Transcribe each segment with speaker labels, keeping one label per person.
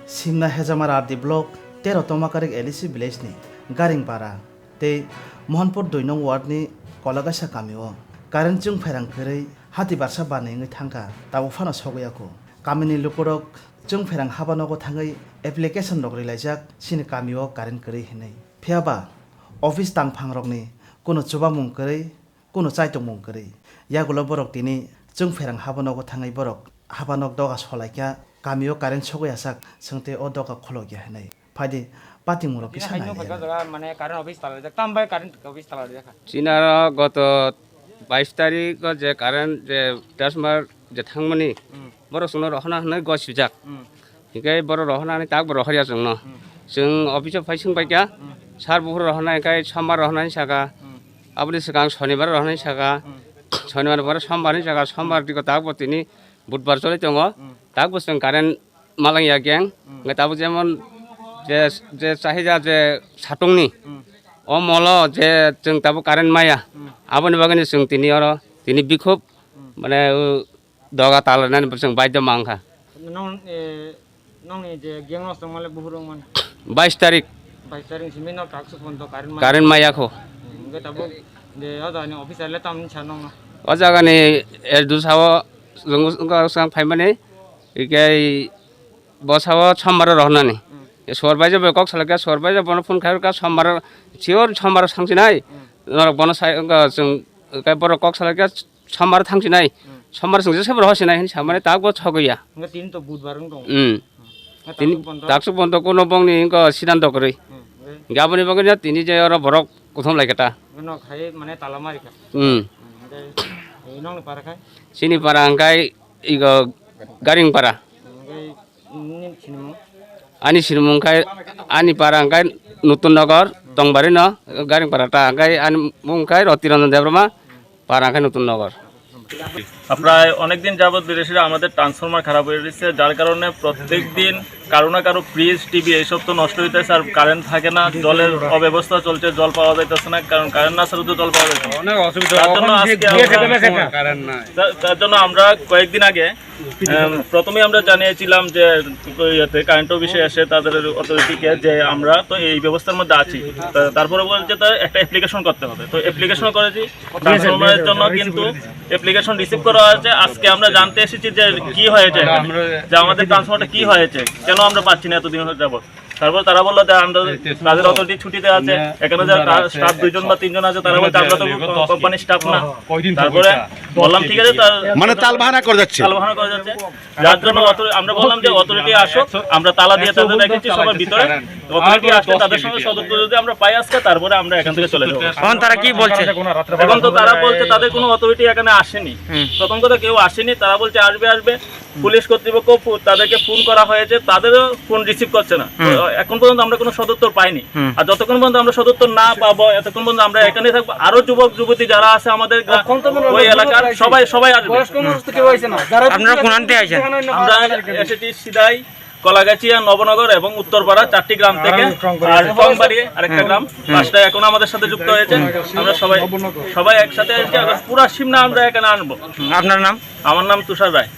Speaker 1: Simna Hejamar Ardi Block, Tero Tomakarik Elisi Village ni, Garingpara, Te Mohanpur Duinong Ward ni Kolagasa Kamio, Karen Chung Ferang Kere, Hati Barsa Bane Tanga, Tawfana Sogoyako, Kamini Lukurok, Chung Ferang Habanogo Tangai, Application Log Relajak, Sine Kamio, Karen Kere Hene. Piaba, Office Tang Pangrogni, Kuno Chuba Munkere, Kuno Saito Munkere, Yagulo Borok Dini, Chung Ferang Habanogo Tangai Borok, Habanok Dogas Holaika, Kamio Karen Sogoyasak, Sante Odoka Kologia Hene. Padi, Pati Murok is
Speaker 2: মানে current office তালা যায় তাম ভাই current office তালা দেখা
Speaker 3: চীনারা গত 22 তারিখ যে কারেন্ট যে ট্রান্সফার যে থাংমানি বড় সুন্দর রহনা হনাय গসিজাক হিকাय বড় রহনানি তাক বড় হরিয়া जों न जों अफिसाव फायसों बायका सार बुहुर रहनाय गाय समबार रहनाय सागा आबनि सिगां शनिबार रहनाय सागा शनिबार परे समबारनि सागा समबार दिको ताक बतिनि बुधबार चले दङ ताक बसों कारेन्ट मालांगिया गें ताबो जेमन जे चाहिदा जे सातंनि अमल जे जों ताबो कारेन्ट माया आबनि बागैनो जों तिनि बिखुब माने दगा तालायनानै जों बायद मांखा
Speaker 2: नंनि जे गें नस्त माले बुहुरं मान
Speaker 3: 22 तारिख
Speaker 2: 22 तारिख सिमे न काक्सु फन्द
Speaker 3: कारेन्ट मायाखौ
Speaker 2: गे ताबो जे अजानि अफिस आले ताम छानंग
Speaker 3: अजागानि एरदुसाव जों फाइमाने इकाय बसाव समबार रहनानै सरबायजे बेकक सालका सरबायजे बन फन खायका समबार सियर समबार थांसिनाय नरक बन साय जों गाय बर कक सालका समबार थांसिनाय समबार जों जेसेब रहसिनाय सामाने तागबो छगैया
Speaker 2: तीन तो बुधबार दं
Speaker 3: तीन दाक्सु बन्द कोनो बंनि सिद्धान्त करै गाबनि बगैनो तिनि जे अर बरक प्रथम लायकेटा
Speaker 2: न खाय माने ताला मारिका नंनि पारा खाय
Speaker 3: सिनि पारा अंगाय इग गारिं पारा ani sinumungkai ani parangkai nutun nogor tongbarin no garing parata angkai ani mungkai rotirandan debrama parangkai nutun nogor
Speaker 4: প্রায় অনেক দিন যাবত বিদেশিরা আমাদের ট্রান্সফরমার খারাপ হয়ে যাচ্ছে যার কারণে প্রত্যেক দিন কারো না কারো ফ্রিজ টিভি এইসব তো নষ্ট হইতেছে আর কারেন্ট থাকে না জলের অব্যবস্থা চলছে জল পাওয়া যাইতেছে না কারণ কারেন্ট না ছাড়া তো জল পাওয়া যাচ্ছে না অনেক অসুবিধা তার জন্য আমরা কয়েকদিন আগে প্রথমে আমরা জানিয়েছিলাম যে কারেন্ট অফিসে এসে তাদের অথরিটিকে যে আমরা তো এই ব্যবস্থার মধ্যে আছি তারপরে বলছে তার একটা অ্যাপ্লিকেশন করতে হবে তো অ্যাপ্লিকেশন করেছি ট্রান্সফরমারের জন্য কিন্তু অ্যাপ্লিকেশন রিসিভ করা হয়েছে আজকে আমরা জানতে এসেছি যে কি হয়েছে যে আমাদের ট্রান্সফরমারটা কি হয়েছে কেন আমরা পাচ্ছি না এতদিন যাবত তারপর তারা বললো যে আমরা তাদের অথরিটি ছুটিতে আছে এখানে যে স্টাফ 2 জন বা 3 জন আছে তারা বলতে আমরা তো কোম্পানির স্টাফ না তারপরে বললাম ঠিক আছে
Speaker 5: মানে তালবাহানা করে যাচ্ছে
Speaker 4: যার জন্য আমরা বললাম যে অথরিটি আসো আমরা তালা দিয়ে তাদের রেখেছি সবার ভিতরে অথরিটি আসলে তাদের সঙ্গে সদস্য যদি আমরা পাই আজকে তারপরে আমরা এখান থেকে চলে যাবো
Speaker 2: এখন তারা কি বলছে
Speaker 4: এখন তো তারা বলছে তাদের কোনো অথরিটি এখানে আসেনি প্রথম কথা কেউ আসেনি তারা বলছে আসবে পুলিশ কর্তৃপক্ষ তাদেরকে ফোন করা হয়েছে তাদেরও ফোন রিসিভ করছে না এখন পর্যন্ত আমরা কোনো সদুত্তর পাইনি আর যতক্ষণ পর্যন্ত আমরা সদুত্তর না পাবো এতক্ষণ পর্যন্ত আমরা এখানে থাকবো আরো যুবক যুবতী যারা আছে আমাদের ওই এলাকার সবাই আসবে
Speaker 2: আপনারা কোন আনতে আইছেন
Speaker 4: আমরা এসেছি সিধাই কলাগাছিয়া নবনগর এবং উত্তরপাড়া 4টি গ্রাম থেকে আর টংবাড়ি আরেকটা গ্রাম পাঁচটা এখন আমাদের সাথে যুক্ত হয়েছে আমরা সবাই একসাথে এসে পুরো সিমনা আমরা এখানে আনবো
Speaker 2: আপনার নাম
Speaker 4: আমার নাম তুষার রায়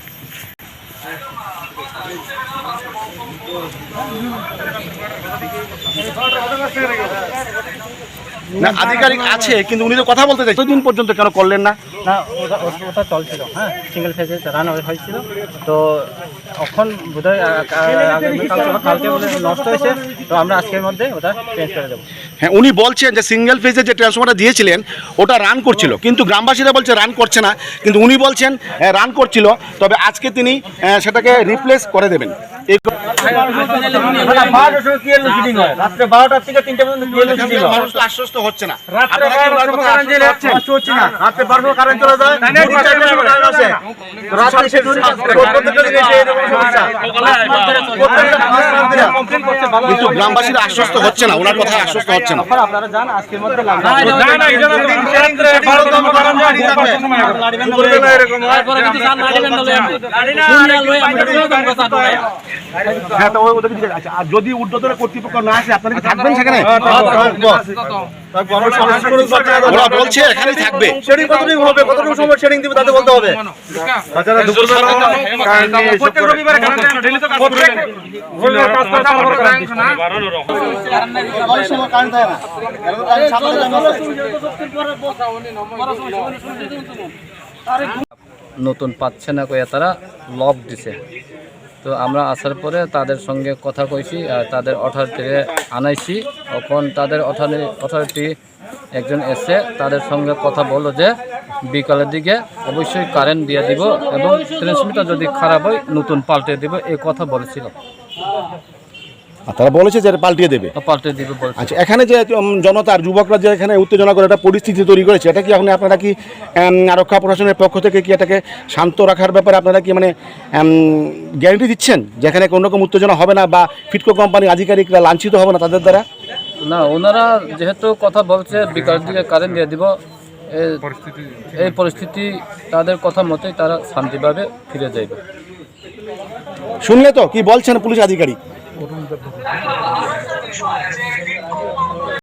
Speaker 5: না আধিকারিক আছে কিন্তু উনি তো কথা বলতে চাই দিন পর্যন্ত কেন করলেন না
Speaker 6: না ওটা চলছিল হ্যাঁ সিঙ্গেল ফেজে রান হয়েছিল তো এখন বোধহয় কালকে বলে নষ্ট হয়েছে তো আমরা আজকের মধ্যে ওটা চেঞ্জ করে দেবো
Speaker 5: হ্যাঁ উনি বলছেন যে সিঙ্গেল ফেজে যে ট্রান্সফরমারটা দিয়েছিলেন ওটা রান করছিল কিন্তু গ্রামবাসীরা বলছে রান করছে না কিন্তু উনি বলছেন রান করছিল তবে আজকে তিনি সেটাকে রিপ্লেস করে দেবেন
Speaker 6: রাত্রে 12টার থেকে 3টা পর্যন্ত
Speaker 5: মানুষ তো আশ্বস্ত হচ্ছে না
Speaker 6: রাত্রে 12টার কারেন্ট চলে যায়
Speaker 5: কিন্তু গ্রামবাসীরা আশ্বস্ত হচ্ছে না ওনার কথা আশ্বস্ত হচ্ছে না
Speaker 6: আপনারা জান আজকের মধ্যে
Speaker 2: এরকম
Speaker 5: হ্যাঁ, তো ওদেরকে জিজ্ঞাসা, আচ্ছা, আর যদি ঊর্ধ্বতন কর্তৃপক্ষ না আসে আপনারা কি থাকবেন সেখানে? ওরা বলছে এখানেই থাকবে।
Speaker 6: কতটুকু সময় শেডিং দিবে তাদের বলতে হবে।
Speaker 7: নতুন পাচ্ছে না কইয়া তারা লক দিছে। তো আমরা আসার পরে তাদের সঙ্গে কথা কইছি, আর তাদের অথরিটি আনাইছি। তখন তাদের অথরিটি একজন এসে তাদের সঙ্গে কথা বললো যে বিকালের দিকে অবশ্যই কারেন্ট দিয়ে দিব এবং ট্রান্সমিটার যদি খারাপ হয় নতুন পাল্টে দিব, এই কথা বলেছিল।
Speaker 5: আর তারা বলেছে যে এটা পাল্টিয়ে দেবে।
Speaker 7: পাল্টে দিব বলছে।
Speaker 5: আচ্ছা, এখানে যে জনতার যুবকরা যে এখানে উত্তেজনা করে একটা পরিস্থিতি তৈরি করেছে, এটা কি এখন আপনারা কি আরক্ষা প্রশাসনের পক্ষ থেকে কি এটাকে শান্ত রাখার ব্যাপারে আপনারা কি মানে গ্যারান্টি দিচ্ছেন যে এখানে কোনো রকম উত্তেজনা হবে না বা ফিটকো কোম্পানি আধিকারিকরা লাঞ্ছিত হবে না তাদের দ্বারা?
Speaker 7: না, ওনারা যেহেতু কথা বলছে বিকালের দিকে কারেন্ট দিয়ে দিব, এই পরিস্থিতি তাদের কথা মতোই তারা শান্তিভাবে ফিরে যাবে।
Speaker 5: শুনলে তো কি বলছেন পুলিশ আধিকারিক?